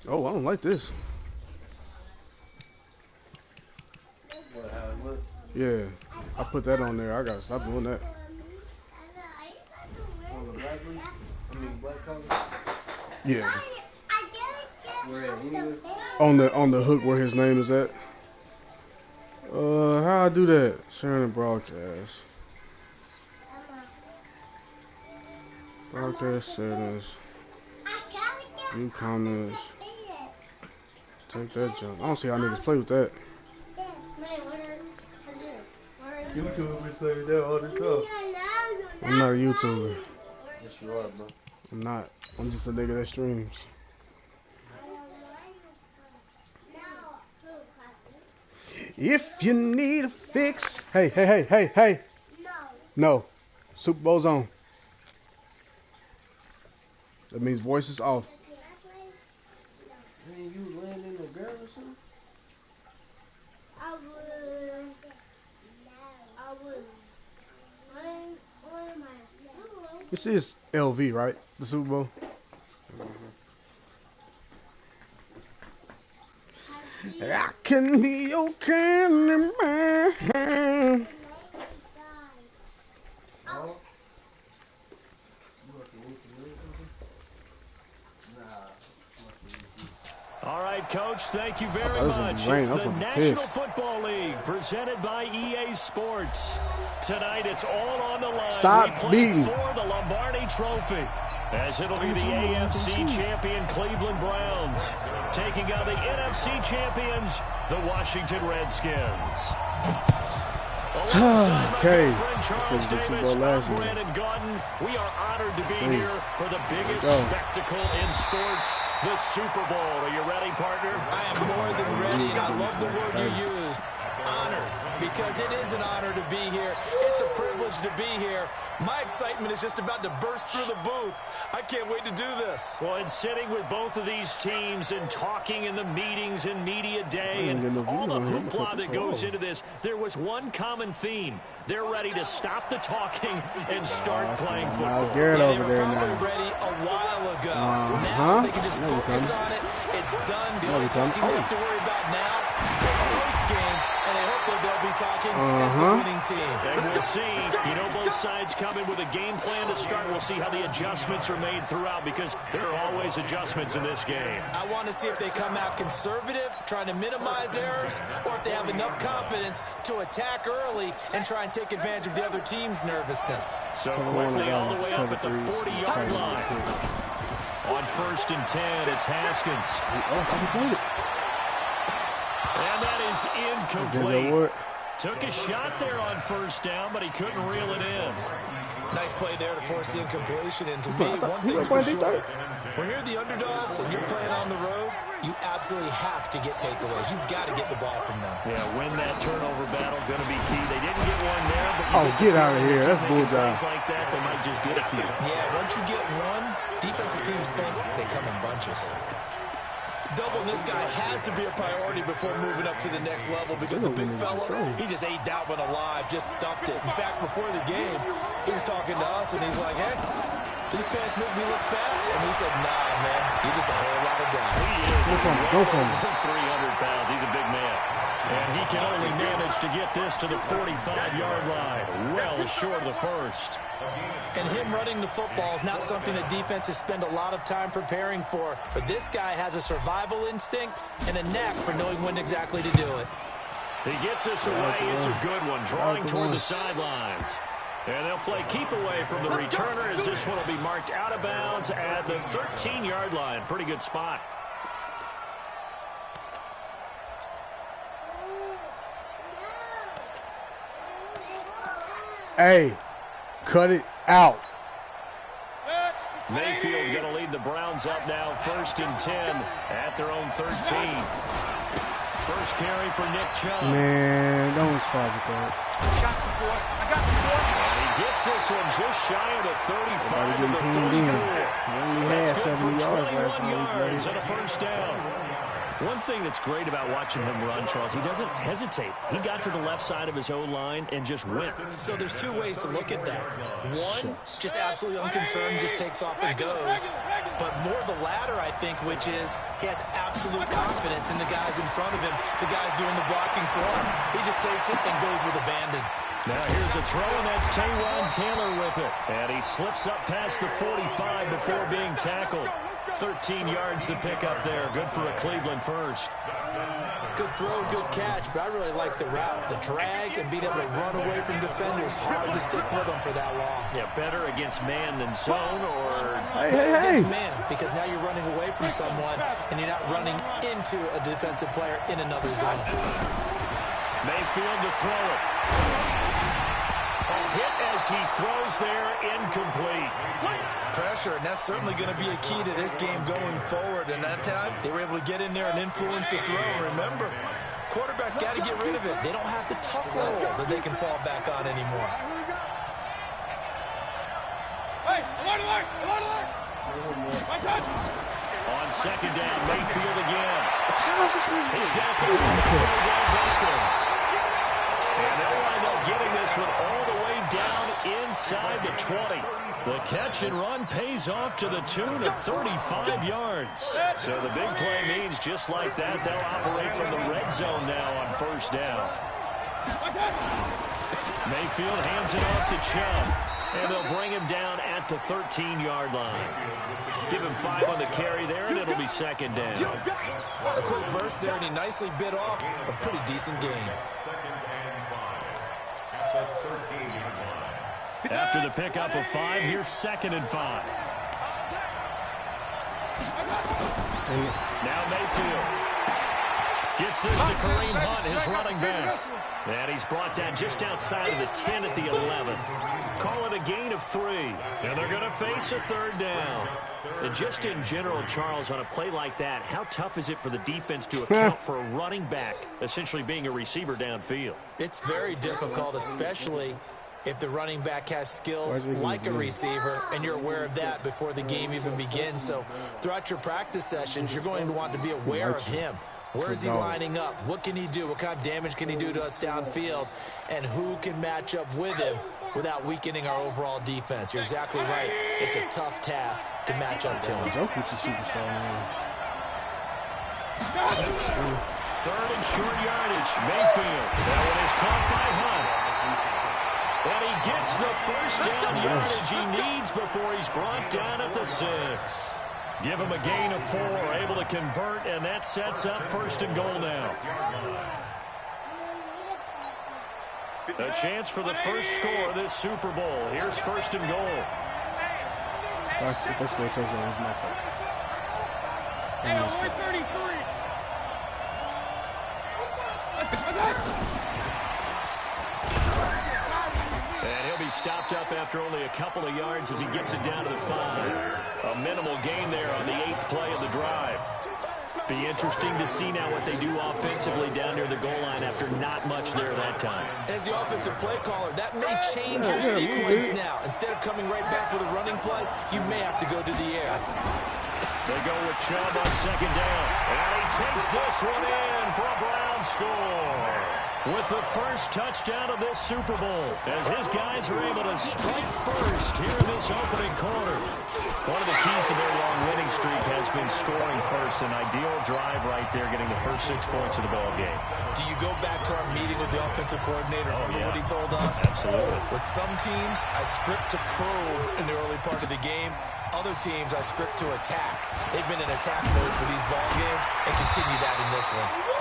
Oh, I don't like this. What, how it look? Yeah, I put that on there. I gotta stop doing that. On the black one? I mean, black color? Yeah. Where at? Anywhere? On the hook where his name is at. How I do that? Sharing the broadcast. Broadcast settings. View comments. Take that jump. I don't see how niggas play with that. YouTubers play that all the time. I'm not a YouTuber. Yes, you are, bro. I'm not. I'm just a nigga that streams. If you need a fix. Hey, hey, hey, hey, hey. No. Super Bowl's on. That means voice is off. Man, you was laying in the ground or something? I was laying on my pillow. This is LV, right? The Super Bowl. I can be your candy man. All right, Coach, thank you very much. It's the National Football League presented by EA Sports. Tonight, it's all on the line. Stop beating. For the Lombardi Trophy, as it'll be the AFC champion Cleveland Browns taking on the NFC champions, the Washington Redskins. Okay. Charles Davis, Brandon Gaudin, we are honored to be here for the biggest spectacle in sports, the Super Bowl. Are you ready, partner? I am more than ready, and I love the word you used. Honored, because it is an honor to be here. It's a privilege to be here. My excitement is just about to burst through the booth. I can't wait to do this. Well, and sitting with both of these teams and talking in the meetings and media day and all the hoopla that goes into this, there was one common theme. They're ready to stop the talking and start playing football. Garrett over there now. now. Ready a while ago. Now they can just focus on it. It's done. The only talking they have to worry about now is post-game, and I hope that they'll be talking as the winning team. And we'll see. You know, both sides come in with a game plan to start. We'll see how the adjustments are made throughout, because there are always adjustments in this game. I want to see if they come out conservative, trying to minimize errors, or if they have enough confidence to attack early and try and take advantage of the other team's nervousness. So quickly all the way up at the 40-yard line. On 1st and 10, it's Haskins. And that is incomplete. Took a shot there on 1st down, but he couldn't reel it in. Nice play there to force the incompletion. And to me, one thing's for sure, when you're the underdogs and you're playing on the road, you absolutely have to get takeaways. You've got to get the ball from them. Yeah, win that turnover battle, going to be key. They didn't get one there, but get out of here. That's bullseye. Like that, they might just get a few. Yeah, once you get one, defensive teams think they come in bunches. Doubling this guy has to be a priority before moving up to the next level, because the big fella, he just ate that one alive, just stuffed it. In fact, before the game, he was talking to us, and he's like, hey, these pants make me look fat. And we said, nah, man, you're just a whole lot of guy. He is. Go for him. 300 pounds. He's a big man. And he can only manage to get this to the 45-yard line, well short of the first. And him running the football is not something that defenses spend a lot of time preparing for. But this guy has a survival instinct and a knack for knowing when exactly to do it. He gets this away. It's a good one, drawing toward the sidelines. And they'll play keep away from the returner, as this one will be marked out of bounds at the 13-yard line. Pretty good spot. Hey, cut it out. Mayfield going to lead the Browns up now, 1st and 10 at their own 13. First carry for Nick Chubb. Man, don't start with that. I got you, boy. I got you, boy. And he gets this one just shy of the 35 to the 34. He only had 70 yards last time. And a 1st down. One thing that's great about watching him run, Charles, he doesn't hesitate. He got to the left side of his O-line and just went. So there's two ways to look at that. One, just absolutely unconcerned, just takes off and goes. But more the latter, I think, which is he has absolute confidence in the guys in front of him, the guys doing the blocking for him. He just takes it and goes with abandon. Now here's a throw, and that's Taywan Taylor with it. And he slips up past the 45 before being tackled. 13 yards to pick up there. Good for a Cleveland first. Good throw, good catch, but I really like the route. The drag and being able to run away from defenders. Hard to stick with them for that long. Yeah, better against man than zone, or against man, because now you're running away from someone and you're not running into a defensive player in another zone. Mayfield to throw it. A hit as he throws there, incomplete. Pressure, and that's certainly going to be a key to this game going forward. And that time, they were able to get in there and influence the throw. Remember, quarterbacks got to get rid of it. They don't have the tuck roll that they can fall back on anymore. Hey, alert! On second down, Mayfield again. He's got the and they'll wind up getting this one all the way down inside the 20. The catch and run pays off to the tune of 35 yards. So the big play means just like that, they'll operate from the red zone now on first down. Mayfield hands it off to Chubb, and they'll bring him down at the 13-yard line. Give him 5 on the carry there, and it'll be second down. A quick burst there, and he nicely bit off a pretty decent game. After the pickup of 5, here's 2nd and 5. Now Mayfield gets this to Kareem Hunt, his running back. And he's brought down just outside of the 10 at the 11. Call it a gain of 3. And they're going to face a third down. And just in general, Charles, on a play like that, how tough is it for the defense to account for a running back essentially being a receiver downfield? It's very difficult, especially if the running back has skills like a receiver, and you're aware of that before the game even begins. So throughout your practice sessions, you're going to want to be aware of him. Where is he lining up? What can he do? What kind of damage can he do to us downfield? And who can match up with him without weakening our overall defense? You're exactly right. It's a tough task to match up to him. Third and short yardage. Mayfield. That one is caught by Hunt. And he gets the first down yardage he needs before he's brought down at the 6. Give him a gain of 4, able to convert, and that sets up 1st and goal now. A chance for the first score of this Super Bowl. Here's 1st and goal. That's what touchdown was my fault. And he'll be stopped up after only a couple of yards as he gets it down to the 5. A minimal gain there on the 8th play of the drive. Be interesting to see now what they do offensively down near the goal line after not much there that time. As the offensive play caller, that may change your sequence now. Instead of coming right back with a running play, you may have to go to the air. They go with Chubb on second down. And he takes this one in for a Brown score. With the first touchdown of this Super Bowl, as his guys are able to strike first here in this opening quarter. One of the keys to their long winning streak has been scoring first. An ideal drive right there, getting the first 6 points of the ball game. Do you go back to our meeting with the offensive coordinator? Remember what he told us? Absolutely. With some teams, I script to probe in the early part of the game. Other teams, I script to attack. They've been in attack mode for these ball games and continue that in this one.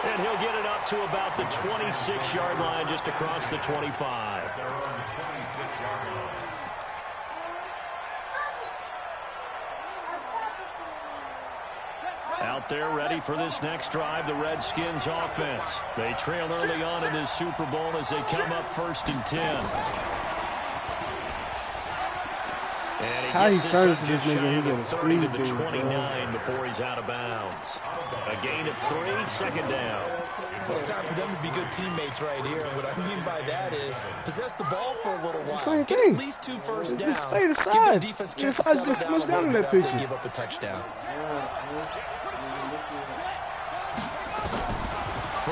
And he'll get it up to about the 26-yard line, just across the 25. Out there ready for this next drive, the Redskins offense. They trail early on in this Super Bowl as they come up 1st and 10. And he gets this up just shy of the 30 to the 29 before he's out of bounds. A gain of 3, 2nd down. Well, it's time for them to be good teammates right here. What I mean by that is possess the ball for a little while. Get at least 2 first downs. Just play the sides. Give their defense a chance to settle down a little bit after they picture. give up a touchdown.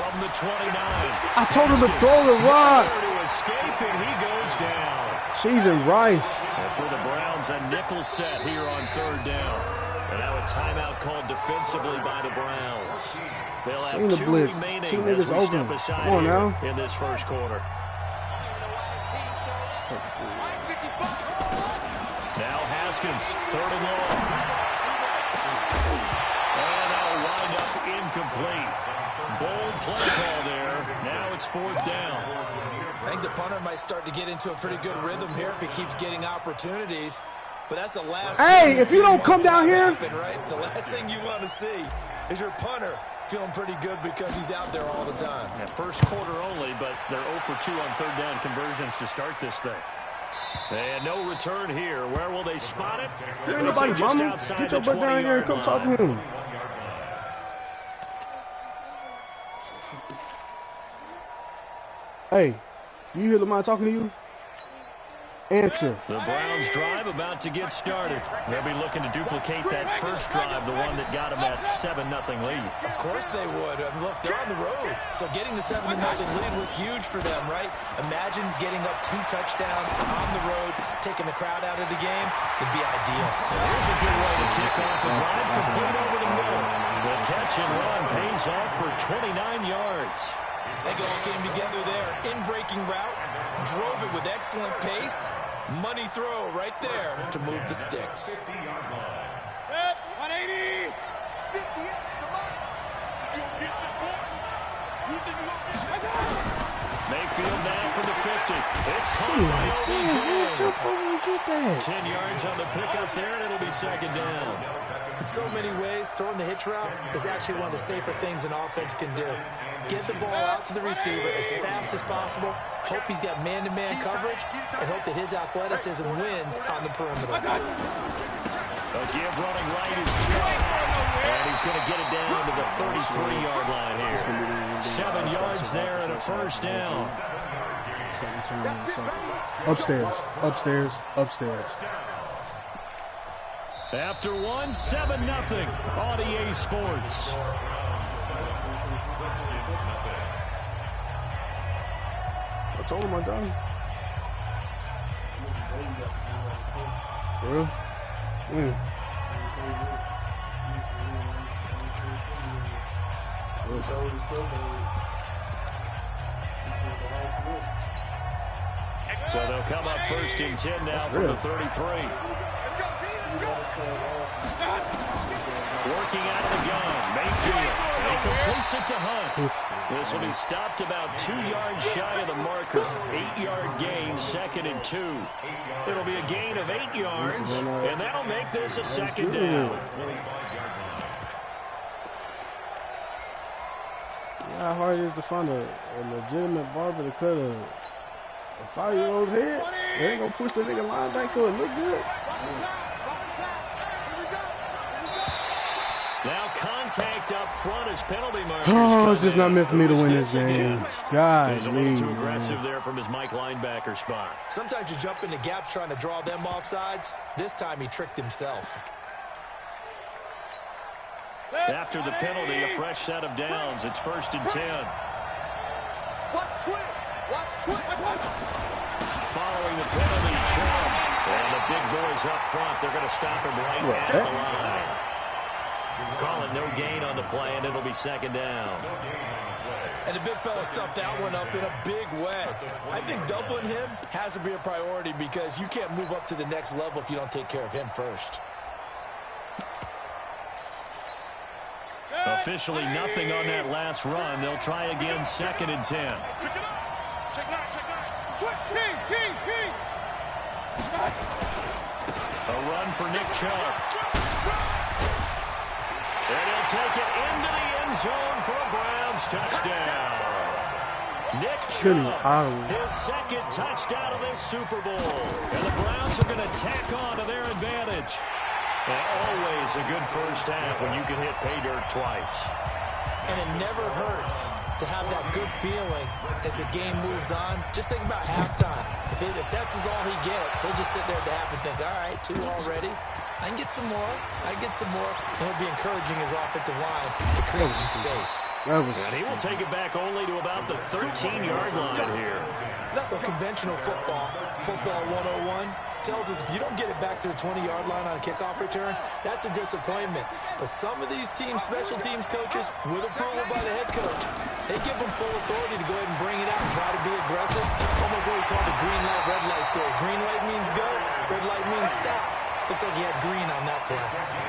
from the 29. I told him to throw the rock. To escape, and he goes down. Cheese and rice. And for the Browns, a nickel set here on 3rd down. And now a timeout called defensively by the Browns. They'll have the 2 blitz. remaining 2 as niggas we open. step aside Come on here now. in this first quarter. Now Haskins, 3rd and long. And that'll wind up incomplete. Bold play call there. Now it's 4th down. I think the punter might start to get into a pretty good rhythm here if he keeps getting opportunities. But that's the last Hey, thing if you don't come down here. happen, right? The last thing you want to see is your punter feeling pretty good because he's out there all the time. Yeah, first quarter only, but they're 0 for 2 on 3rd down conversions to start this thing. And no return here. Where will they spot it? There ain't nobody, Just mama. outside Get your the butt down here and come 20-yard talk to line. him. Hey, you hear Lamar talking to you? Answer. The Browns drive about to get started. They'll be looking to duplicate that first drive, the one that got them that 7-0 lead. Of course they would. Look, they're on the road. So getting the 7-0 lead was huge for them, right? Imagine getting up 2 touchdowns on the road, taking the crowd out of the game. It'd be ideal. Here's a good way to kick off a drive, complete over the middle. The catch and run pays off for 29 yards. They all came together there. In-breaking route, drove it with excellent pace. Money throw right there to move the sticks. 180. Mayfield now from the 50. It's caught by Jump over and get that. 10 yards on the pickup there, and it'll be 2nd down. In so many ways, throwing the hitch route is actually one of the safer things an offense can do. Get the ball out to the receiver as fast as possible, hope he's got man-to-man coverage, and hope that his athleticism wins on the perimeter. A give running right is Chubb, and he's going to get it down to the 33-yard line here. 7 yards there and a 1st down. Upstairs, upstairs, upstairs. After 1, 7-0 on EA Sports. I told him I got him. For real? So they'll come up 1st and 10 now from the 33. Working out of the gun, Mayfield. He completes it to Hunt. This will be stopped about 2 yards shy of the marker. 8-yard gain, 2nd and 2. It'll be a gain of 8 yards, and that'll make this a 2nd down. How hard it is to find a legitimate barber to cut a 5-year-old's head? They ain't gonna push the nigga line back so it look good. Now contact up front as penalty markers. Oh, it's just not meant for me to win this game. God, he's a little too aggressive there from his Mike linebacker spot. Sometimes you jump into gaps trying to draw them off sides. This time he tricked himself. After the penalty, a fresh set of downs. It's 1st and 10. Following the penalty, Chubb. And the big boys up front, they're going to stop him right at the line. Call it no gain on the play, and it'll be 2nd down. And the big fella stuffed that one up in a big way. I think doubling him has to be a priority because you can't move up to the next level if you don't take care of him first. Officially nothing on that last run. They'll try again 2nd and 10. Check nine. Switch. King. A run for Nick Chubb. And he'll take it into the end zone for a Browns touchdown. Nick Chubb, his 2nd touchdown of this Super Bowl. And the Browns are going to tack on to their advantage. And always a good first half when you can hit pay dirt twice. And it never hurts to have that good feeling as the game moves on. Just think about halftime. If that's all he gets, he'll just sit there at the half and think, all right, 2 already. I can get some more. And he'll be encouraging his offensive line to create some space. And he will take it back only to about the 13-yard line here. The conventional football 101, tells us if you don't get it back to the 20-yard line on a kickoff return, that's a disappointment. But some of these teams, special teams coaches, with approval by the head coach, they give them full authority to go ahead and bring it out and try to be aggressive. Almost what we call the green light, red light theory. Green light means go, red light means stop. Looks like he had green on that play.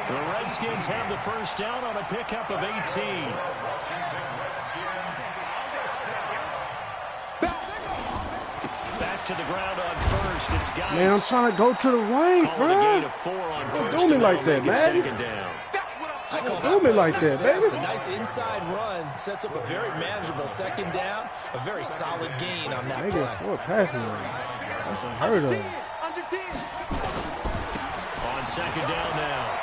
The Redskins have the first down on a pickup of 18. Back to the ground on first. It's Geis. Man, I'm trying to go to the right, bro. Don't do me like that, man. Don't do me like that, baby. A nice inside run sets up a very manageable second down. A very solid gain on that play. They get 4 passing lanes. That's unheard of. On second down now,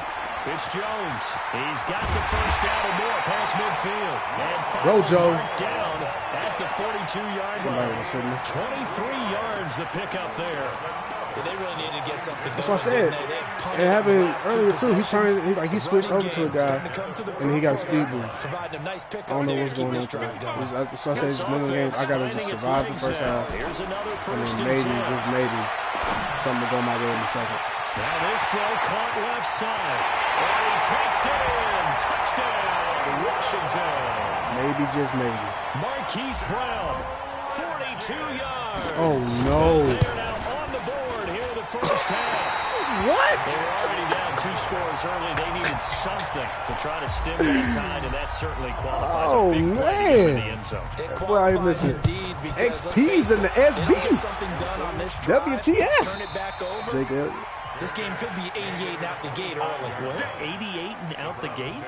it's Jones. He's got the first down and more past midfield. And Rojo down at the 42-yard line. 23 yards the pickup there. Yeah, they really needed to get something. That's what I said. It happened earlier too. He switched over to a guy, and he got a speed boost. I don't know what's going on. That's why I said, just middle of the game, I gotta just survive the first half, and then maybe something will go my way in the second. Now this throw caught left side. And he takes it in. Touchdown, Washington. Maybe, just maybe. Marquise Brown, 42 yards. Oh, no. They're now on the board here in the first half. What? They were already down 2 scores early. They needed something to try to stem that tide, and that certainly qualifies a big play to get in the end zone. Well, listen, XP's in the SB. WTF. Turn it back over. Jacob. This game could be 88 and out the gate early. What? 88 and out the gate?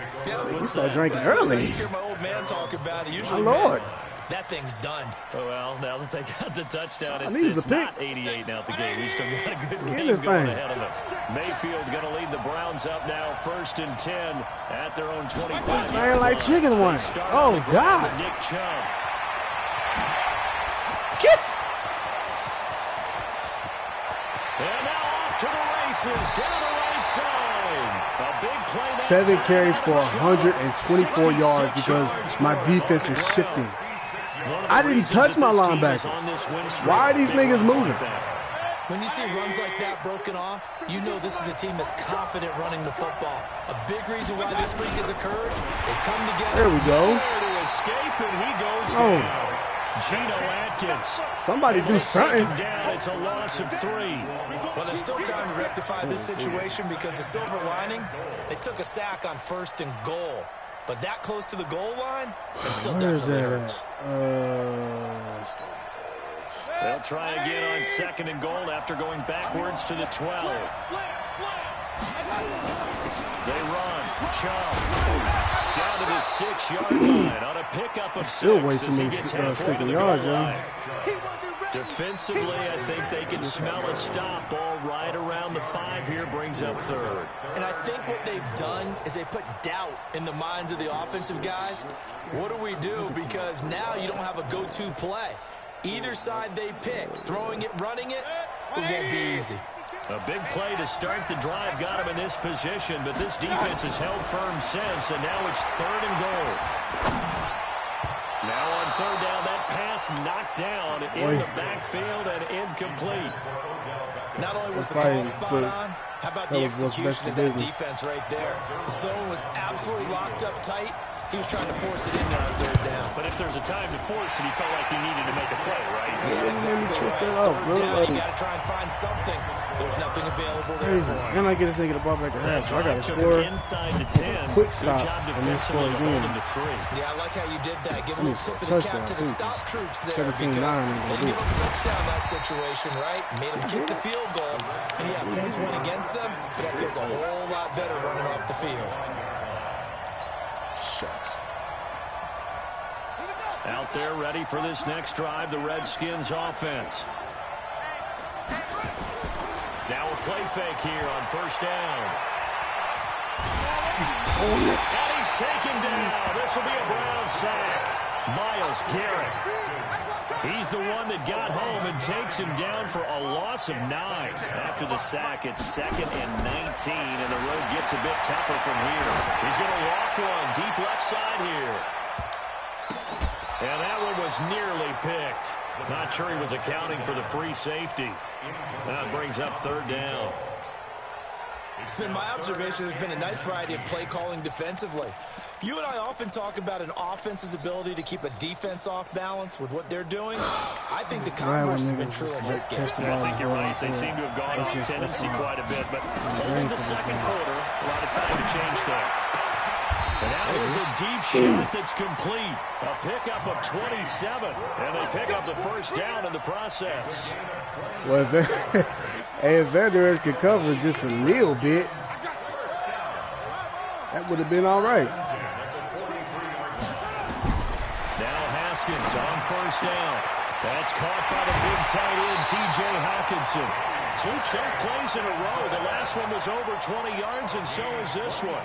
We start drinking early. Hear my old man talk about it. Usually, my Lord. That thing's done. Oh, well, now that they got the touchdown, it's not 88 and out the gate. We still got a good game going ahead of us. Mayfield going to lead the Browns up now, 1st and 10 at their own 25. Man, like chicken wine. Oh, God. Nick Chubb. Get. And now off to the races, down the right side. A big play. 7 carries for 124 yards because my defense is shifting. I didn't touch my linebackers. Why are these niggas moving? When you see runs like that broken off, you know this is a team that's confident running the football. A big reason why this streak has occurred, they come together. There we go. To escape, and he goes down. Geno Atkins. Somebody do something. Down. It's a loss of 3. Well, there's still time to rectify this situation because the silver lining, they took a sack on 1st and goal. But that close to the goal line, it still definitely hurts. They'll try again on 2nd and goal after going backwards to the 12. They run. Chubb down to the 6-yard line on a pickup of 6. Still way too many sticking yards, John. Defensively, I think they can smell a stop. Ball right around the 5 here, brings up 3rd. And I think what they've done is they put doubt in the minds of the offensive guys. What do we do? Because now you don't have a go-to play. Either side they pick, throwing it, running it, it won't be easy. A big play to start the drive got him in this position, but this defense has held firm since, and now it's 3rd and goal. Now on 3rd down, that pass knocked down in the backfield and incomplete. Not only was the call spot on, how about the execution of that defense right there? The zone was absolutely locked up tight. He was trying to force it in there on 3rd down. But if there's a time to force it, he felt like he needed to make a play, right? Yeah, exactly. Third down, you got to try and find something. There's nothing available there for him. And I get this nigga the ball back at half, so I got to score. Inside the 10. Quick stop, and then score again. Yeah, I like how you did that. Give a little tip of the cap to the stop troops there. 17-9. They didn't give up a touchdown that situation, right? Made them kick the field goal. And yeah, points went against them, but that feels a whole lot better running off the field. Shucks. Out there ready for this next drive, the Redskins offense. Now a play fake here on 1st down. And he's taken down. This will be a Brown sack. Myles Garrett. He's the one that got home and takes him down for a loss of 9. After the sack, it's 2nd and 19, and the road gets a bit tougher from here. He's going to walk one deep left side here. And that one was nearly picked. Not sure he was accounting for the free safety. That brings up 3rd down. It's been my observation there's been a nice variety of play calling defensively. You and I often talk about an offense's ability to keep a defense off balance with what they're doing. I think the converse has been true in this game. I think you're right. They seem to have gone off tendency quite a bit, but only the second quarter, a lot of time to change things. And now here's a deep shot that's complete. A pickup of 27, and they pick up the 1st down in the process. Well, if Vander Esch could cover just a little bit, that would have been all right. Now Haskins on 1st down. That's caught by the big tight end, T.J. Hockenson. 2 choke plays in a row. The last one was over 20 yards, and so is this one.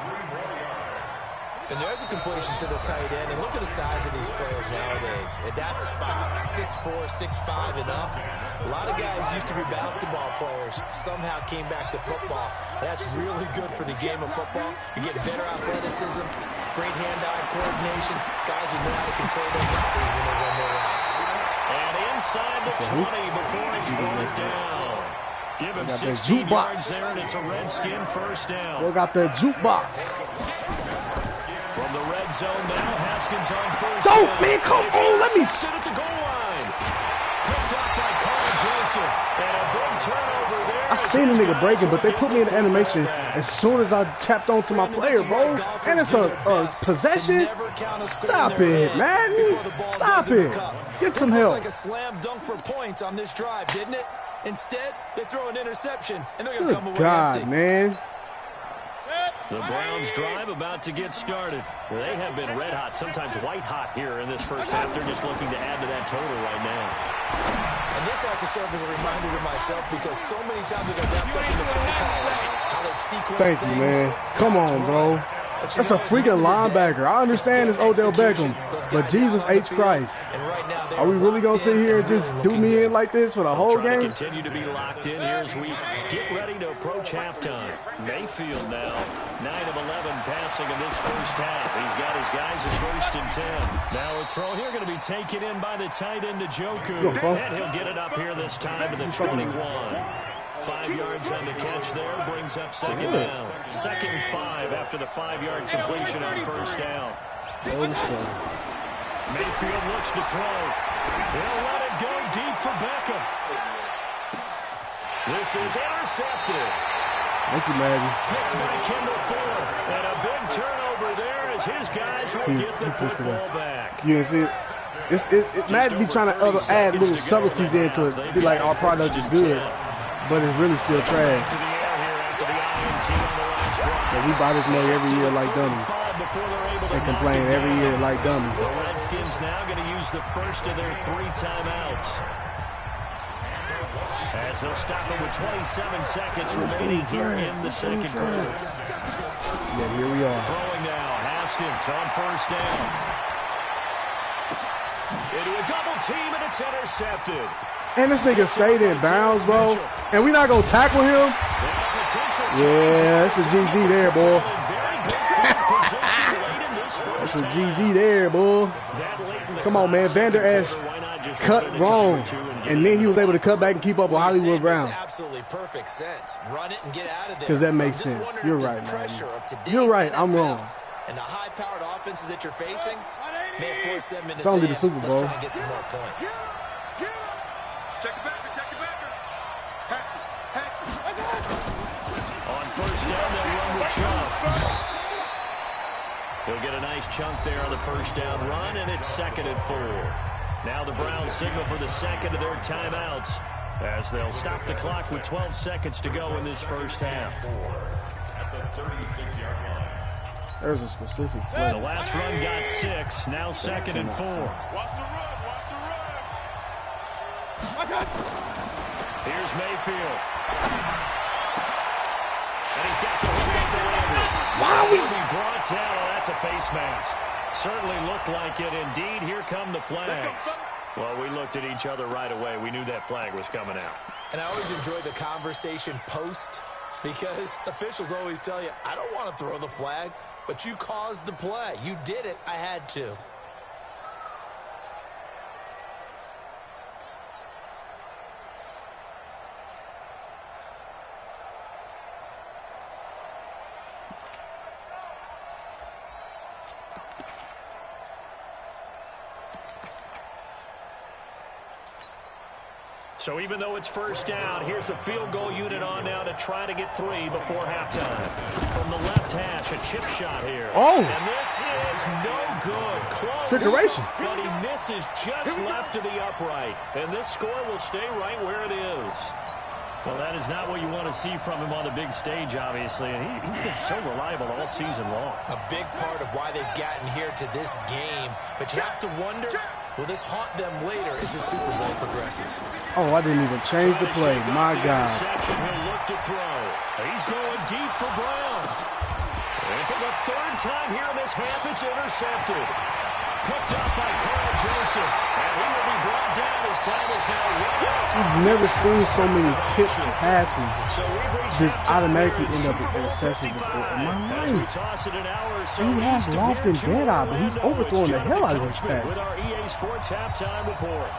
And there's a completion to the tight end. And look at the size of these players nowadays. At that spot, 6'4", 6'5", and up. A lot of guys used to be basketball players, somehow came back to football. That's really good for the game of football. You get better athleticism, great hand-eye coordination. Guys who know how to control their bodies when they run their routes. And inside the 20 before he's brought down. Give him 16 yards there, and it's a Redskin 1st down. We got the jukebox. From the red zone now, Haskins on 1st Don't, down. man, come on, let me sit at the goal line. Picked up by Carl Joseph, and a big turnover there. I seen the nigga breaking, but they put me in the animation as soon as I tapped onto my player, bro. And it's a possession. Stop it, man. Stop it. Get some help. Like a slam dunk for points on this drive, didn't it? Instead, they throw an interception, and they're going to come away empty. God, man. The Browns drive about to get started. They have been red hot, sometimes white hot here in this 1st half. They're just looking to add to that total right now. And this has to serve as a reminder to myself because so many times I got wrapped up in the play calling, how they've sequenced Thank you, man. Come on, bro. That's a freaking linebacker. I understand it's Odell Beckham, but Jesus H. Christ. Are we really going to sit here and just do me in like this for the whole game? Continue to be locked in here as we get ready to approach halftime. Mayfield now, 9 of 11 passing in this 1st half. He's got his guys at 1st and 10. Now a throw here going to be taken in by the tight end Njoku. And he'll get it up here this time to the 21. 5 yards on the catch there, brings up 2nd down. 2nd and 5 after the 5-yard completion on 1st down. Mayfield looks to throw. He'll let it go deep for Beckham. This is intercepted. Thank you, Maggie. Picked by Kendall Ford. And a big turnover there as his guys will get the football back. You didn't see it? It might be trying to add little subtleties into it. Be like, our product is good, but it's really still trash. But we buy this money every year like dummies. They complain every year like dummies. The Redskins now going to use the 1st of their 3 timeouts. As they'll stop it with 27 seconds remaining here in the 2nd quarter. Yeah, here we are. Throwing now, Haskins on 1st down. Into a double team, and it's intercepted. And this nigga stayed in bounds, bro. And we not going to tackle him? Yeah, that's a GG there, boy. That's a GG there, boy. Come on, man. Vander Esch cut wrong. And then he was able to cut back and keep up with Hollywood Brown. Absolutely perfect sense. Run it and get out of there. Because that makes sense. You're right, man. You're right. I'm wrong. And the high-powered offenses that you're facing may force them into it's only the Super Bowl. Let's try and get some more points. Check the backer, check the backer. Pass it. On 1st down, they'll run with Chubb. He'll get a nice chunk there on the 1st down run, and it's 2nd and 4. Now the Browns signal for the 2nd of their timeouts as they'll stop the clock with 12 seconds to go in this 1st half. At the 36-yard line. There's a specific play. The last run got 6, now 2nd and 4. Watch the run, watch the run. Here's Mayfield. And he's got the hook to Landry. Why are we brought down? Oh, that's a face mask. Certainly looked like it. Indeed, here come the flags. Well, we looked at each other right away. We knew that flag was coming out. And I always enjoy the conversation post because officials always tell you, I don't want to throw the flag, but you caused the play. You did it. I had to. So even though it's first down, here's the field goal unit on now to try to get 3 before halftime. From the left hash, a chip shot here. Oh! And this is no good. Close. Trickeration. But he misses just left of the upright. And this score will stay right where it is. Well, that is not what you want to see from him on the big stage, obviously. And he's been so reliable all season long. A big part of why they've gotten here to this game. But you have to wonder, will this haunt them later as the Super Bowl progresses? Oh, I didn't even change the play. My God. He'll look to throw. He's going deep for Brown. And for the third time here in this half, it's intercepted. Picked up by Carl Joseph. And he will be brought down. His time is now run out. I've never seen so many tipped passes just automatically end up with interception before in my life. He has Lofton dead-eye, but he's overthrowing the hell out of his pass. With our EA Sports halftime report.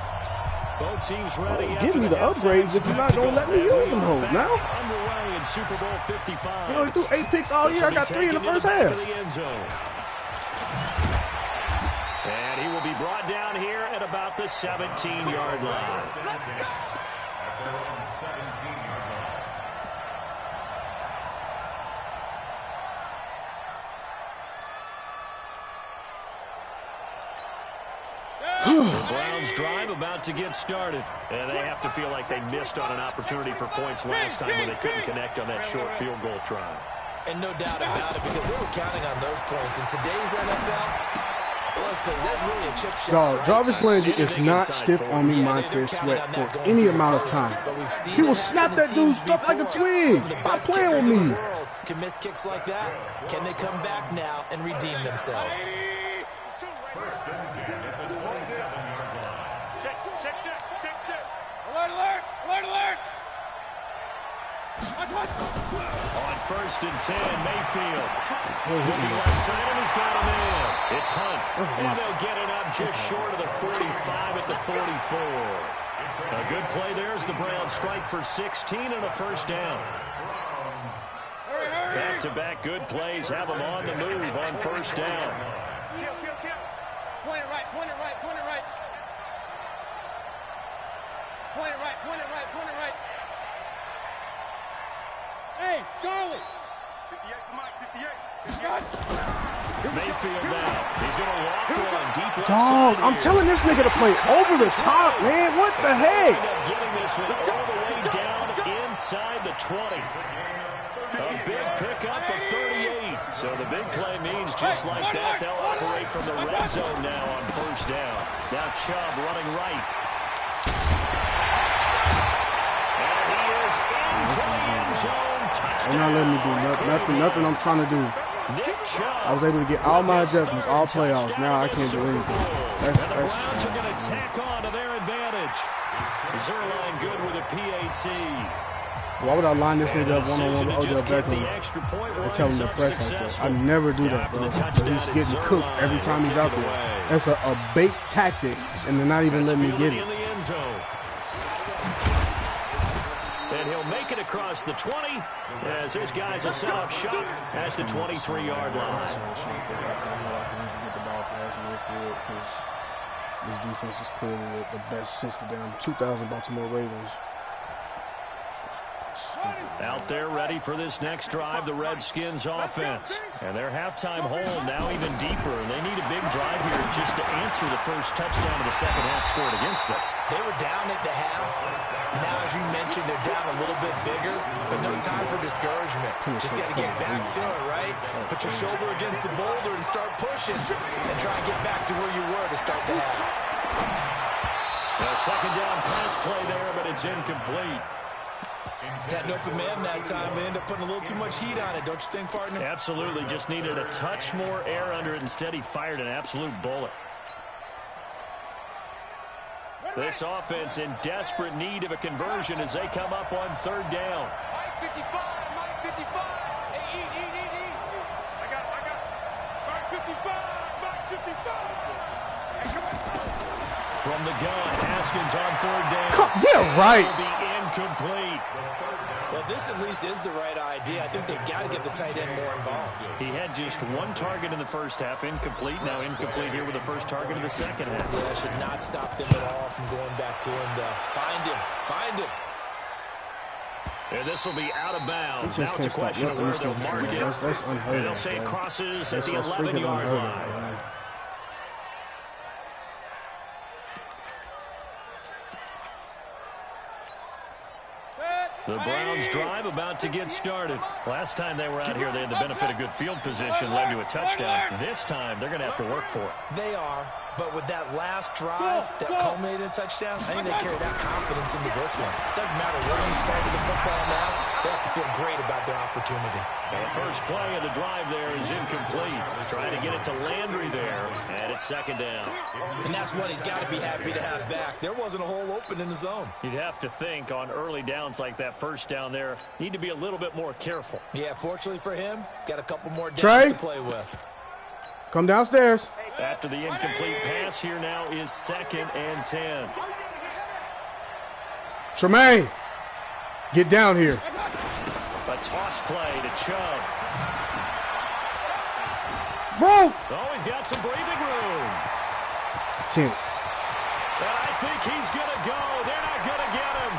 Both teams ready. Give me the upgrades if you're not going to let me use them hoes now. Underway in Super Bowl 55. You know, he threw 8 picks all year. I got 3 in the first half. And he will be brought down here at about the 17-yard line. The Browns drive about to get started. And they have to feel like they missed on an opportunity for points last time when they couldn't connect on that short field goal try. And no doubt about it, because they were counting on those points. In today's NFL, let's face it, that's really a chip shot. Dog, Jarvis Landry is not stiff on me Montez Sweat for any amount of time. He will snap that dude's stuff like a twig. Stop playing with me. Can miss kicks like that? Can they come back now and redeem themselves? Alert, alert, alert, alert! On 1st and 10, Mayfield. Looking left side, and he's got him in. It's Hunt. And they'll get it up just short of the 45 at the 44. A good play there as the Browns strike for 16 and a first down. Back-to-back good plays have them on the move on first down. Point it right, point it right, point it right. Point it right, point it right, point it right. Hey, Charlie! 58 to Mike, 58. Mayfield now. He's going to walk one deep left Dog, side I'm here. telling this nigga to play over the top, man. What the heck? Getting this one all the way down inside the 20. A big pickup of 38. So the big play means just like that, they'll operate from the red zone now on first down. Now Chubb running right. And he is into the end zone. Touchdown. They're not letting me do nothing I'm trying to do. Nick Chubb. I was able to get all my adjustments, all playoffs. Now I can't do anything. And the Browns are going to tack on to their advantage. Zerline good with a PAT. Why would I line this nigga up one-on-one with Odell Beckham and tell him to press like that? I never do that, bro. But he's getting cooked every time he's out there. That's a bait tactic, and they're not even letting me get it. And he'll make it across the 20 as his guys will set up shop at the 23-yard line. This defense is clearly the best since the damn 2000 Baltimore Ravens. Out there ready for this next drive, the Redskins offense. And their halftime hole now even deeper. And they need a big drive here just to answer the first touchdown of the second half scored against them. They were down at the half. Now, as you mentioned, they're down a little bit bigger, but no time for discouragement. Just got to get back to it, right? Put your shoulder against the boulder and start pushing and try and get back to where you were to start the half. A second down pass play there, but it's incomplete. Had an open man that time. They ended up putting a little too much heat on it, don't you think, partner? Absolutely. Just needed a touch more air under it. Instead, he fired an absolute bullet. This offense in desperate need of a conversion as they come up on third down. Mike 55, Mike 55. Hey, eat. I got Mike 55, Mike 55. Hey, come on. From the gun, Haskins on third down. Yeah, right. Will be incomplete. Well, this at least is the right idea. I think they've got to get the tight end more involved. He had just one target in the first half, incomplete. Now incomplete here with the first target of the second half. Yeah, that should not stop them at all from going back to him, though. Find him. And this will be out of bounds. Now Just it's a can't stop question of nothing. where they'll mark it. That's unheard And they'll of, say it bro. crosses at That's the freaking 11-yard unheard of, line. man. The Browns drive about to get started. Last time they were out here, they had the benefit of good field position, led to a touchdown. This time, they're going to have to work for it. They are, but with that last drive that culminated in a touchdown, I think they carry that confidence into this one. Doesn't matter where you started the football now, they have to feel great about their opportunity. And the first play of the drive there is incomplete. Trying to get it to Landry there, and it's second down. And that's what he's got to be happy to have back. There wasn't a hole open in the zone. You'd have to think on early downs like that first down there, need to be a little bit more careful. Yeah, fortunately for him, got a couple more downs Trey, to play with. come downstairs. After the incomplete pass, here now is 2nd and 10. Tremaine, get down here. A toss play to Chubb. Bro. Oh, he's got some breathing room. 10. And I think he's going to go. They're not going to get him.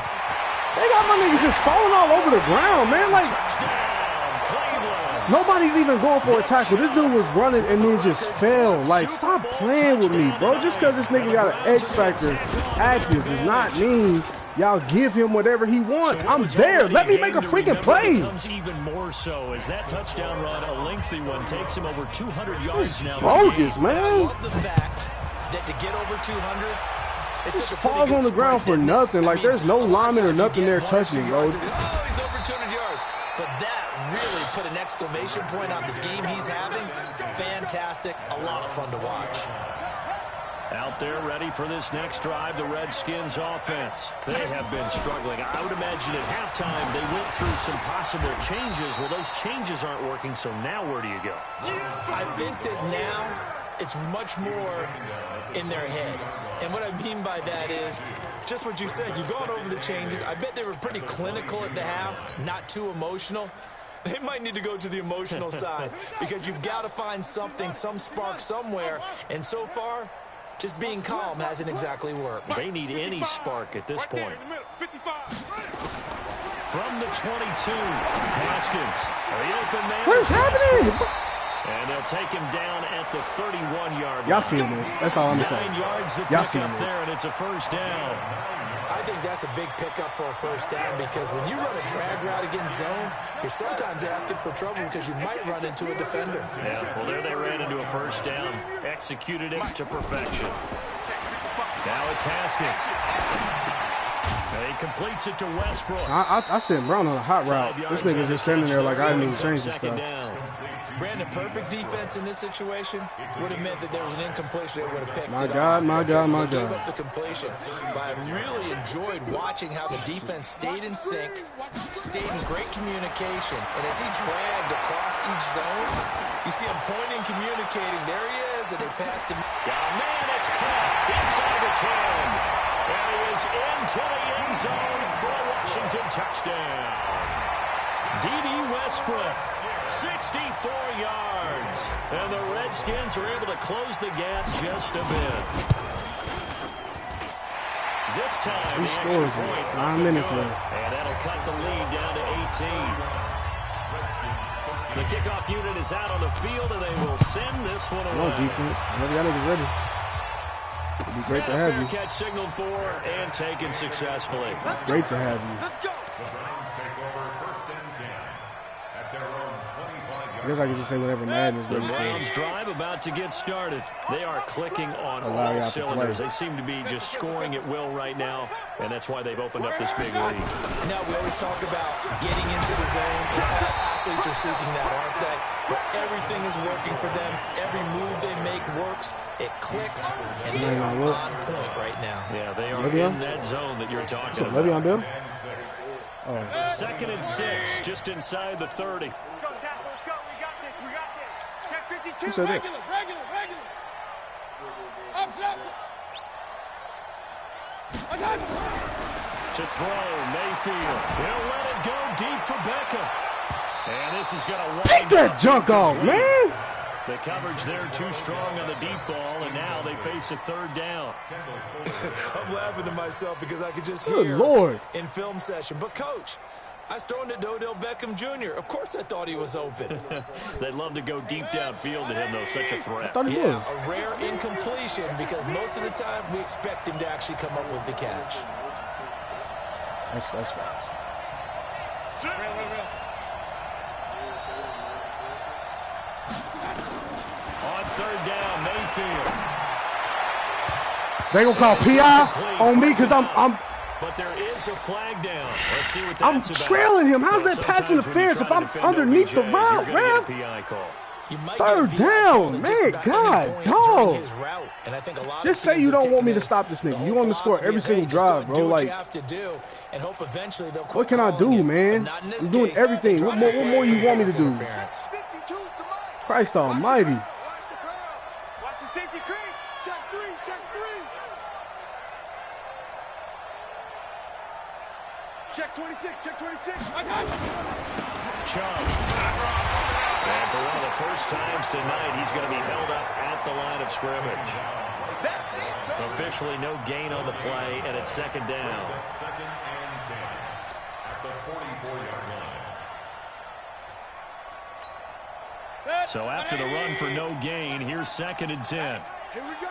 They got my niggas just falling all over the ground, man. Like, Touchdown, Cleveland. nobody's even going for a tackle. This dude was running and then just fell. Like, stop playing with me, bro. Just because this nigga got an X Factor active does not mean y'all give him whatever he wants. I'm there. Let me make a freaking play. Becomes even more so as that touchdown run, a lengthy one, takes him over 200 yards now. Bogus, I man. love the fact that to get over 200, it Just took a pretty falls good on the ground sprint, for didn't it? nothing. Like, there's no a lot of lineman or times you nothing get there 1 or 2 touching, bro. yards and, oh, he's over 200 yards. But that really put an exclamation point on the game he's having. Fantastic. A lot of fun to watch. Out there ready for this next drive, the Redskins offense. They have been struggling. I would imagine at halftime they went through some possible changes. Well, those changes aren't working, so now where do you go? I think that now it's much more in their head. And what I mean by that is just what you said. You've gone over the changes. I bet they were pretty clinical at the half, not too emotional. They might need to go to the emotional side because you've got to find something, some spark somewhere. And so far, just being calm hasn't exactly worked. They need any spark at this point. From the 22, Haskins. The open man. What is happening? And they'll take him down at the 31-yard line. Y'all seeing this. That's all I'm going to say. 9 yards to Y'all pick seeing up this. there, and it's a first down. I think that's a big pickup for a first down because when you run a drag route against zone, you're sometimes asking for trouble because you might run into a defender. Yeah, well, there they ran into a first down. Executed it to perfection. Now it's Haskins. And he completes it to Westbrook. I sent Brown on a hot route. This nigga's just standing there like I didn't even change the Second stuff. down. Brandon, perfect defense in this situation would have meant that there was an incompletion. They would have picked My it God, off. my God, So my they gave God. up the completion. But I really enjoyed watching how the defense stayed in sync, stayed in great communication. And as he dragged across each zone, you see him pointing, communicating. There he is, and they passed him. Got a man, it's caught inside the 10. And he is into the end zone for a Washington touchdown. D.D. Westbrook, 64 yards. And the Redskins are able to close the gap just a bit. This time, Who the scores extra it? point. 9 minutes Good. left. And that'll cut the lead down to 18. The kickoff unit is out on the field, and they will send this one No away. defense. Whenever y'all niggas ready. It'd be great to have Fair you. catch signaled for and taken successfully. Great to have you. guess I could just say whatever Madden is The ready Browns to. drive about to get started. They are clicking on Allow all y'all to cylinders. play. They seem to be just scoring at will right now, and that's why they've opened up this big lead. Now, we always talk about getting into the zone. All athletes are seeking that, aren't they? But everything is working for them. Every move they make works. It clicks, and they are on point right now. Yeah, they are Le'Veon? in that zone that you're talking about. Le'Veon Bell? Oh. 2nd and 6, just inside the 30. Let's go, Tackle. Let's go. We got this. We got this. Check 52. Who said that? Regular. Up. I got it. To throw, Mayfield. He'll let it go deep for Beckham. And this is going to Take that junk off, man! The coverage there too strong on the deep ball, and now they face a 3rd down. I'm laughing to myself because I could just Good hear Lord. in film session. But, Coach, I was throwing to Odell Beckham Jr. Of course I thought he was open. They'd love to go deep downfield to him, though. Such a threat. I thought he Yeah, was. a rare incompletion because most of the time we expect him to actually come up with the catch. That's fast. On 3rd down, Mayfield. They gonna call PI on me because I'm But there is a flag down. Let's see what that's about. trailing him. How's that pass Sometimes when you interference try if to I'm defend underneath the OBJ, route, you're gonna get a man? PI call. You might Third get a PI call down, at man, just about God, any point dog. during his route, and I think a lot Just of say teams you have don't want me taken to stop this the nigga. whole You want me to score philosophy every of, single hey, just drive, do bro. what Like, you have to do and hope eventually they'll what quit can I calling do, it. man? But not in this I'm doing case. everything. They What dropped more the you flag want me for to do? interference. 52's the mic. Christ almighty. Watch the crowd. Watch the safety creep. Check 3. Check 26. I got it. Chubb. And for one of the first times tonight, he's going to be held up at the line of scrimmage. Officially no gain on the play, and it's 2nd down. So after the run for no gain, here's 2nd and 10. Here we go.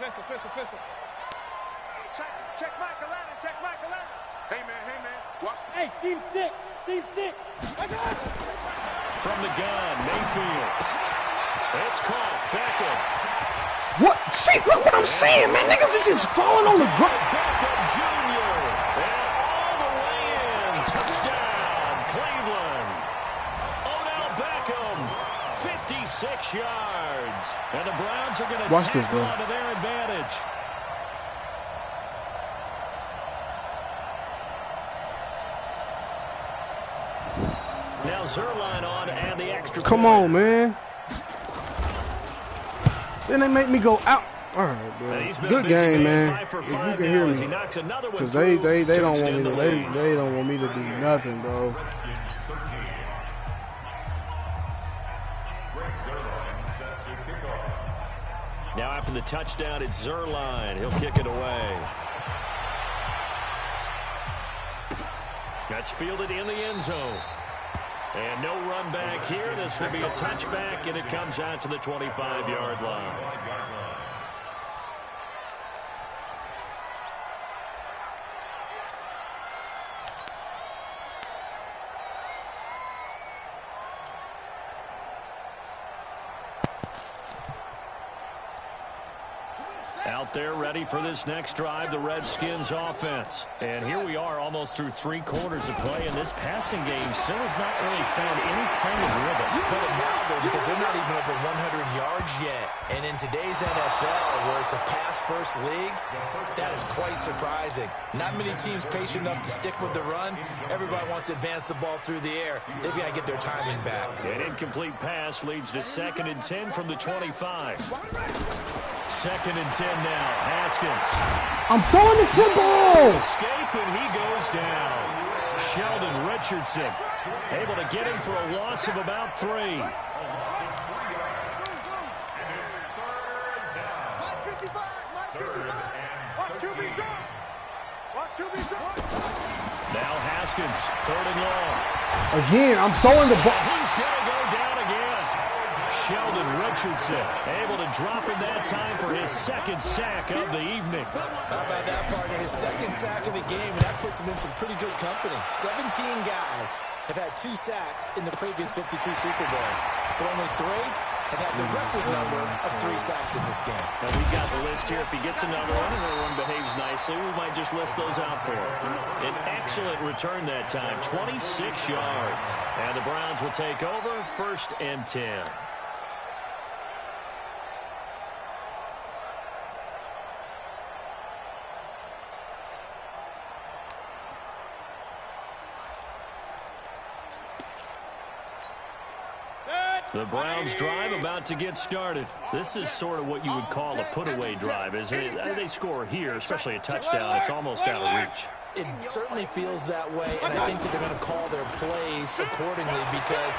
Pistol. Check Michael Allen. Hey, man. Watch. Hey, seam 6. I got it. From the gun, Mayfield. It's caught. Beckham. What? See, look what I'm saying, man. Niggas is just falling on the ground. Beckham Jr. And all the way in. Touchdown, Cleveland. Odell Beckham, 56 yards. And the Browns are going to Watch this, tackle bro. onto their advantage. Now Zerline on and the extra Come point. on, man. Then they make me go out. All right, bro. And he's been a Good busy game, man. 5 for If you 5 can now hear as he me, knocks another one because through they to don't want extend me the to lead. they don't want me to do nothing, bro. Now after the touchdown, it's Zerline. He'll kick it away. That's fielded in the end zone. And no run back here. This will be a touchback, and it comes out to the 25-yard line. Out there ready for this next drive, the Redskins offense. And here we are almost through 3 quarters of play, and this passing game still has not really found any kind of rhythm. You put it mildly because they're not even over 100 yards yet. And in today's NFL, where it's a pass-first league, that is quite surprising. Not many teams patient enough to stick with the run. Everybody wants to advance the ball through the air. They've got to get their timing back. An incomplete pass leads to 2nd and 10 from the 25. 2nd and 10 now. Haskins. I'm throwing the football. Escape, and he goes down. Sheldon Richardson able to get him for a loss of about 3. Now Haskins, 3rd and long. Again, I'm throwing the ball. He's going to go down again. Sheldon Richardson able to drop in that time for his second sack of the evening. How about that, partner? His second sack of the game, and that puts him in some pretty good company. 17 guys have had 2 sacks in the previous 52 Super Bowls, but only 3 have had the record number of 3 sacks in this game. And we've got the list here. If he gets another one and everyone behaves nicely, we might just list those out for him. An excellent return that time, 26 yards. And the Browns will take over, 1st and 10. The Browns drive about to get started. This is sort of what you would call a put-away drive, isn't it? They score here, especially a touchdown. It's almost out of reach. It certainly feels that way, and I think that they're going to call their plays accordingly because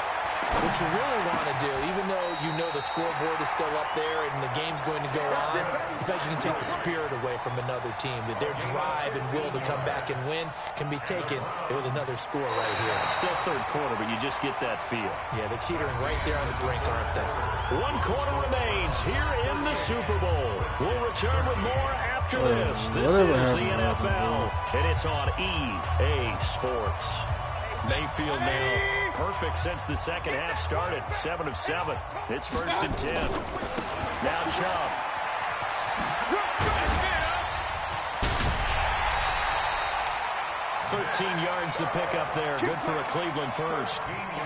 what you really want to do, even though you know the scoreboard is still up there and the game's going to go on, I think you can take the spirit away from another team, that their drive and will to come back and win can be taken with another score right here. Still 3rd quarter, but you just get that feel. Yeah, they're teetering right there on the brink, aren't they? 1 quarter remains here in the Super Bowl. We'll return with more after this. This is the NFL, and it's on EA Sports. Mayfield now perfect since the second half started. 7 of 7. It's 1st and 10. Now Chubb. 13 yards to pick up there. Good for a Cleveland first.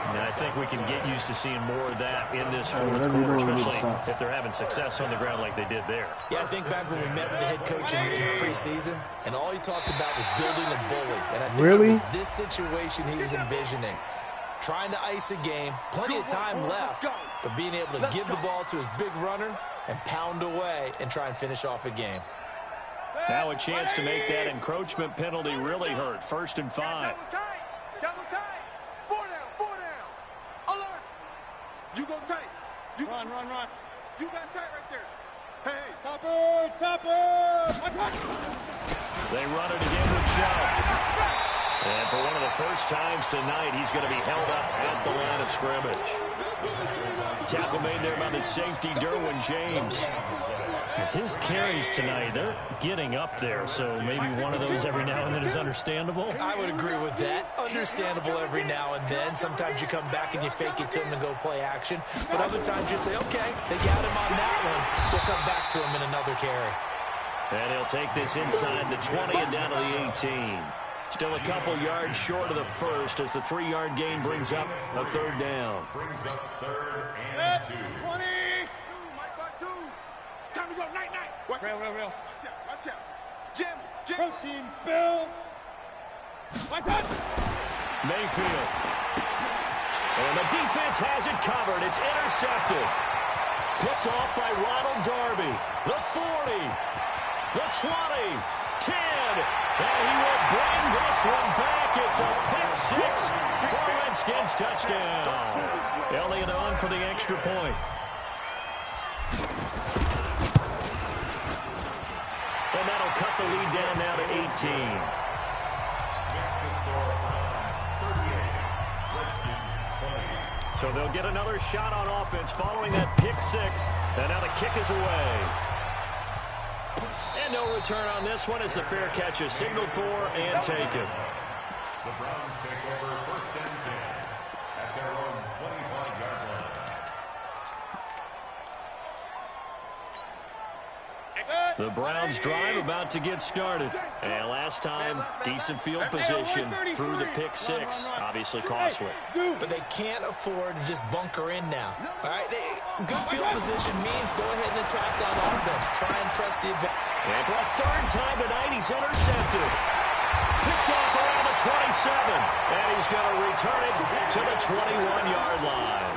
And I think we can get used to seeing more of that in this 4th quarter, especially if they're having success on the ground like they did there. Yeah, I think back when we met with the head coach in preseason, and all he talked about was building a bully. And I think it was this situation he was envisioning. Trying to ice a game, plenty of time left, but being able to give the ball to his big runner and pound away and try and finish off a game. Now a chance to make that encroachment penalty really hurt. 1st and 5. Double tight. 4 down. Alert. You go tight. You run. You got tight right there. Hey. Topper. They run it again with Chubb. And for one of the first times tonight, he's going to be held up at the line of scrimmage. Tackle made there by the safety, Derwin James. His carries tonight, they're getting up there, so maybe one of those every now and then is understandable. I would agree with that. Understandable every now and then. Sometimes you come back and you fake it to him and go play action. But other times you say, okay, they got him on that one. We'll come back to him in another carry. And he'll take this inside the 20 and down to the 18. Still a couple yards short of the first as the 3-yard gain brings up a 3rd down. Brings up 3rd and 2. 20. Time to go. Night. Watch real. Watch out. Jim. Protein spill. Watch out. Mayfield. And the defense has it covered. It's intercepted. Picked off by Ronald Darby. The 40. The 20. 10. And he will bring this one back. It's a pick 6 for Redskins touchdown. Elliott on for the extra point. And that'll cut the lead down now to 18. So they'll get another shot on offense following that pick 6. And now the kick is away. And no return on this one as the fair catch is signaled for and taken. The Browns take over 1st and 10 at their own 25-yard line. The Browns drive about to get started. And last time, decent field position through the pick 6. Obviously costly. But they can't afford to just bunker in now. All right, good field position means go ahead and attack on offense. Try and press the advantage. And for a 3rd time tonight, he's intercepted. Picked off around the 27. And he's going to return it to the 21-yard line.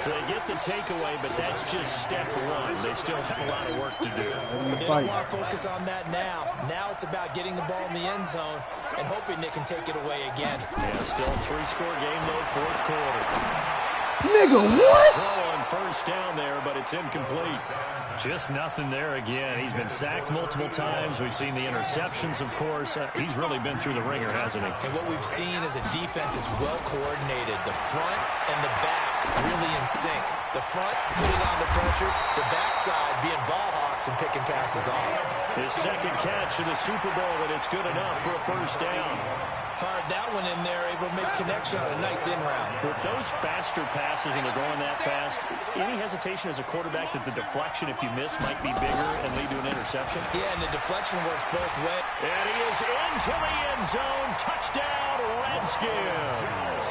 So they get the takeaway, but that's just step 1. They still have a lot of work to do. But they don't want to focus on that now. Now it's about getting the ball in the end zone and hoping they can take it away again. Yeah, still a 3-score game, though, 4th quarter. Nigga, what? Throw on 1st down there, but it's incomplete. Just nothing there again. He's been sacked multiple times. We've seen the interceptions, of course. He's really been through the ringer, hasn't he? And what we've seen is a defense that's well coordinated. The front and the back really in sync. The front putting on the pressure, the backside being ball hawks and picking passes off. His second catch of the Super Bowl, and it's good enough for a first down. Fired that one in there, able to make connection on a nice in route. With those faster passes and they're going that fast, any hesitation as a quarterback that the deflection, if you miss, might be bigger and lead to an interception? Yeah, and the deflection works both ways. And he is into the end zone. Touchdown, Redskins.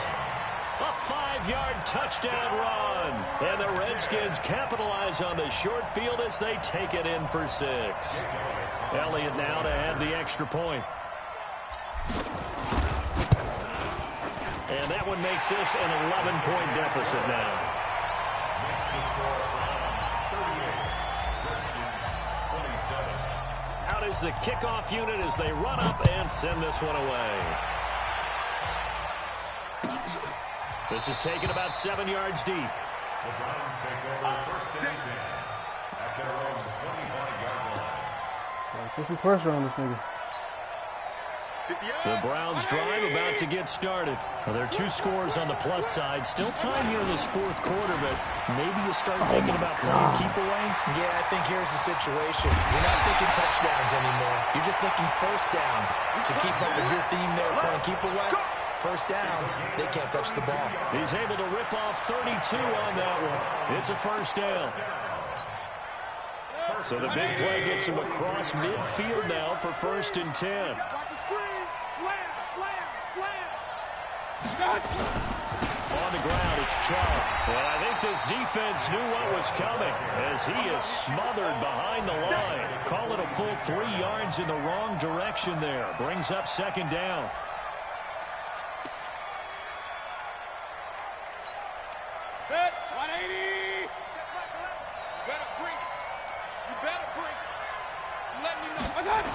A 5-yard touchdown run. And the Redskins capitalize on the short field as they take it in for 6. Elliott now to add the extra point. And that one makes this an 11-point deficit now. Out is the kickoff unit as they run up and send this one away. This is taken about 7 yards deep. The Browns take over first and 10 at their own 25-yard line. Put some pressure on this nigga. The Browns drive about to get started. Well, there are 2 scores on the plus side. Still time here in this fourth quarter, but maybe you start thinking about playing keep away. Yeah, I think here's the situation. You're not thinking touchdowns anymore. You're just thinking first downs. To keep up with your theme there, playing keep away, first downs, they can't touch the ball. He's able to rip off 32 on that one. It's a first down. So the big play gets him across midfield now for first and 10. On the ground, it's Chubb. Well, I think this defense knew what was coming as he is smothered behind the line. Call it a full 3 yards in the wrong direction there. Brings up second down. Bet 180. You better break. You better break. Let me know. I got it.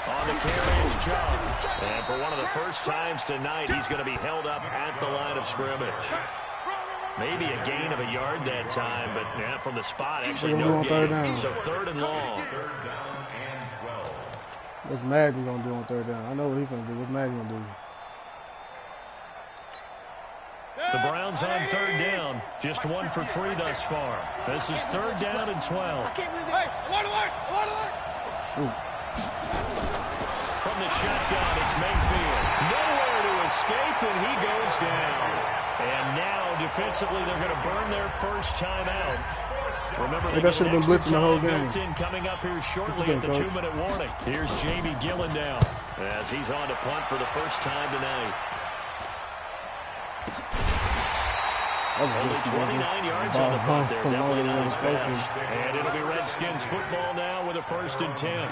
On the carry is Chubb. And for one of the first times tonight, he's going to be held up at the line of scrimmage. Maybe a gain of a yard that time, but yeah, from the spot, actually no gain. So third and long. What's Madden going to do on third down? I know what he's going to do. What's Madden going to do? The Browns on third down. Just 1 for 3 thus far. This is third down and 12. Hey, alert, alert, alert, alert. Shoot. From the shotgun, it's Mayfield. Nowhere to escape, and he goes down. And now, defensively, they're going to burn their first time out. Remember, they that should have been blitzing the whole game. Coming up here shortly at the 2-minute warning. Here's Jamie Gillen down as he's on to punt for the first time tonight. Only 29 yards on the punt there. Definitely not his best. And it'll be Redskins football now with a first and 10.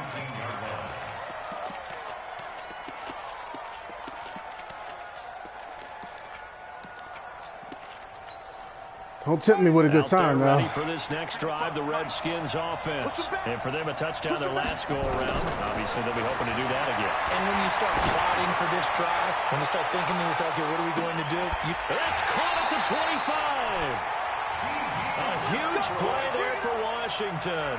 Don't tempt me with a good time now. Ready for this next drive, the Redskins offense. And for them, a touchdown their last go-around. Obviously, they'll be hoping to do that again. And when you start plotting for this drive, when you start thinking to yourself, okay, what are we going to do? It's caught at the 25. A huge play there for Washington.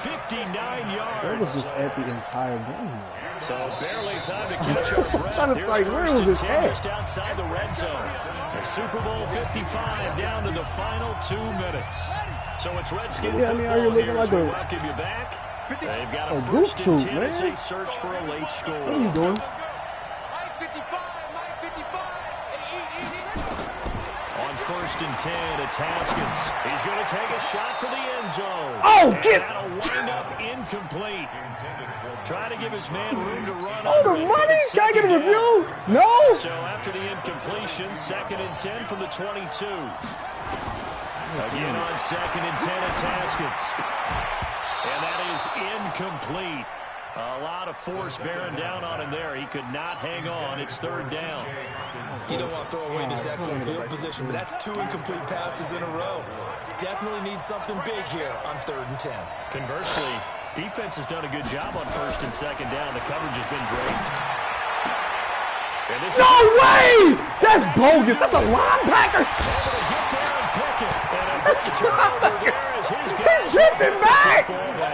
59 yards. Where was this at the entire game? So barely time to catch our breath. Trying to fight, where was this at? Just outside the red zone. The Super Bowl 55 down to the final 2 minutes. So it's Redskins are you looking like a welcome you back. They've got a goof first and troop, 10 man. as they search for a late score. What are you doing? On first and 10, it's Haskins. He's going to take a shot for the end zone. Oh, get! That'll wind up incomplete. Trying to give his man room to run. Oh, the money? Can I get a review? No? So after the incompletion, second and 10 from the 22. Again on second and 10, it's Haskins. And that is incomplete. A lot of force bearing down on him there. He could not hang on. It's third down. You don't want to throw away this excellent field position, but that's 2 incomplete passes in a row. Definitely need something big here on third and 10. Conversely, defense has done a good job on first and second down. The coverage has been draped. No way! That's bogus. That's a linebacker. Able to get there and pick it. And a He's shifting back!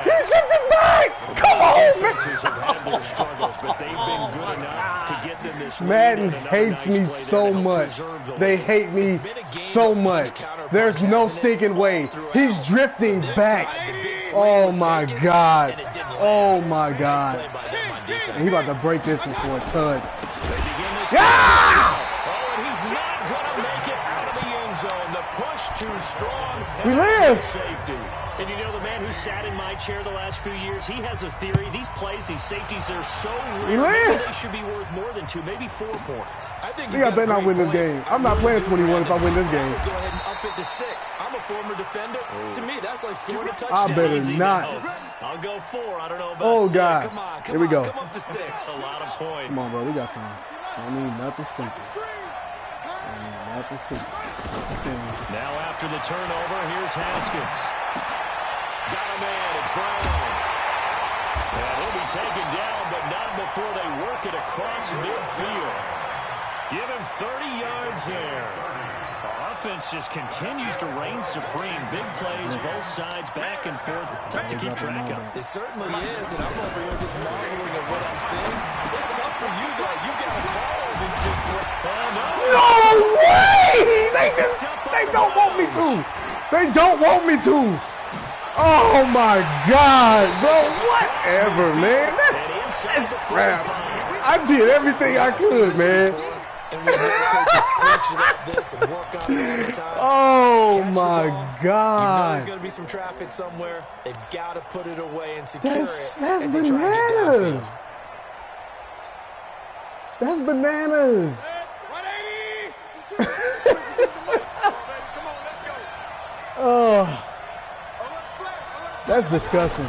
He's shifting back! Come on, man! Madden hates me so much. They hate me so much. There's no stinking way. He's drifting back. Oh my God. Oh my God. And he about to break this one for a ton. Yeah! He's not going to make it out of the end zone. The push too strong. We live. Safety. And you know, the man who sat in my chair the last few years, he has a theory. These plays, these safeties, they're so rare. They should be worth more than 2, maybe 4 points. I better not win this game. I'm not playing 21 if I win this game. Go ahead and up it to 6. I'm a former defender. To me, that's like scoring a touchdown. I better not. I'll go 4. I don't know about Oh, 6. God. Come on, Here we go. Come up to 6. A lot of points. Come on, bro. We got time. I need nothing stupid. I need nothing stupid. Now after the turnover, here's Haskins. Got a man. It's Brown. And he'll be taken down, but not before they work it across midfield. Give him 30 yards there. Our offense just continues to reign supreme. Big plays, both sides, back and forth. Tough to keep track of. It certainly is, and I'm over here just marveling at what I'm seeing. It's tough for you, though. You got to call all these big plays. No way! They don't want me to. They don't want me to. Oh my God, bro! Whatever, man. That's crap. I did everything I could, man. Oh my God! There's going to be some traffic somewhere. They've got to put it away and secure it. That's bananas. That's bananas. Oh. That's disgusting. A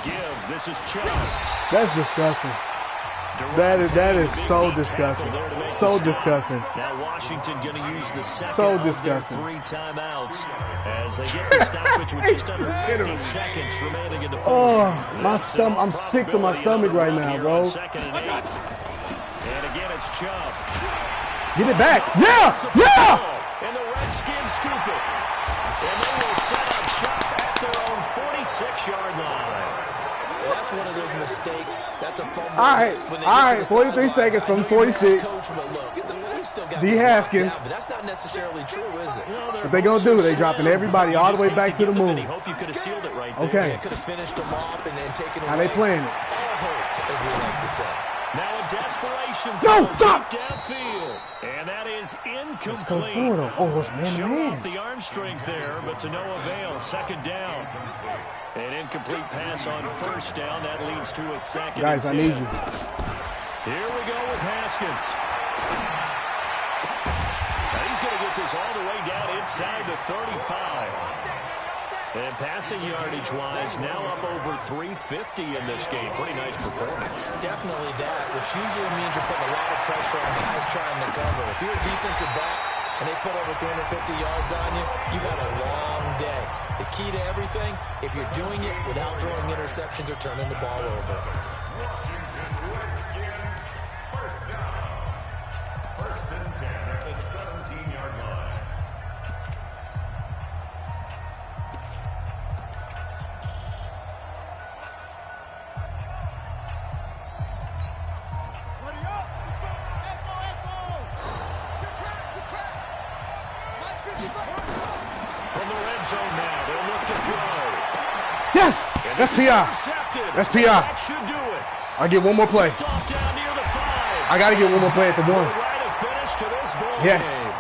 give. This is Chubb. That's disgusting. That is so disgusting. So disgusting. Now Washington going to use the second of their 3 timeouts as they get the stoppage with just under 50 seconds remaining in the fourth. Oh, my stomach! I'm sick to my stomach right now, bro. And again, it's Chubb. Get it back! Yeah, yeah. And the Redskins scoop it. And they will set up shop at their own 46-yard line. That's one of those mistakes. That's a fumble. All right, 43 seconds from 46. D. Haskins. But that's not necessarily true, is it? What they gonna do? They dropping everybody all the way back to the moon. Okay. Could have finished them off and taken How they playing it? all hope, as we like to say. Now a desperation stop! Downfield. And that is incomplete. Oh, it's man. Off the arm strength there, but to no avail. Second down. An incomplete pass on first down. That leads to a second. Guys, I need you. Here we go with Haskins. Now he's going to get this all the way down inside the 35. And passing yardage-wise, now up over 350 in this game. Pretty nice performance. Definitely that, which usually means you're putting a lot of pressure on guys trying to cover. If you're a defensive back and they put over 350 yards on you, you've had a long day. The key to everything, if you're doing it without throwing interceptions or turning the ball over. First down. First and 10 at the 17-yard line. From the red zone now, they'll look to throw. Yes! That's PI. That's PI. That should do it. I get one more play. Off down near the 5. I got to get one more play at the 1. Right a finish to this ball Yes. game.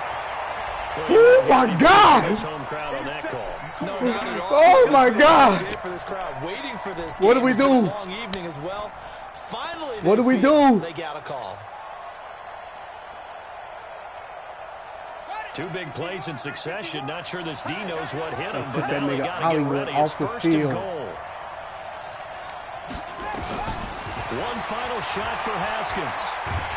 Oh, my God. Home crowd on that call. No, not at all. Oh, my God. For this crowd, waiting for this What do we do? Long evening as well. Finally, What do we do? They got a call. 2 big plays in succession. Not sure this D knows what hit him, Took but that now they nigga got to get Hollywood ready. It's off the first and field. goal. One final shot for Haskins.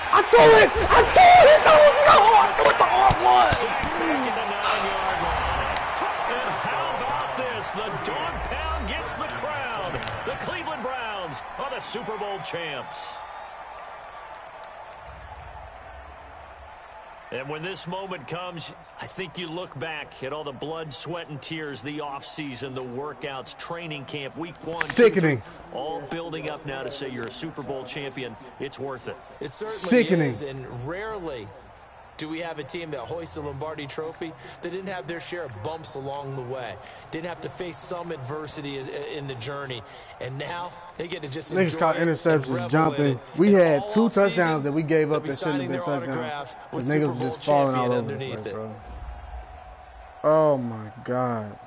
I threw it! I threw it! Oh, no! I threw it the hard one! Back at the 9-yard line. And how about this? The dog pound gets the crowd. The Cleveland Browns are the Super Bowl champs. And when this moment comes, I think you look back at all the blood, sweat, and tears, the offseason, the workouts, training camp, week 1, Sickening. all building up now to say you're a Super Bowl champion. It's worth it. It certainly Sickening. is, and rarely do we have a team that hoists the Lombardi Trophy that didn't have their share of bumps along the way, didn't have to face some adversity in the journey, and now they get to just Niggas caught interceptions jumping. We had 2 touchdowns that we gave up that shouldn't have been touchdowns. The niggas just falling all over the place, bro. Oh my God.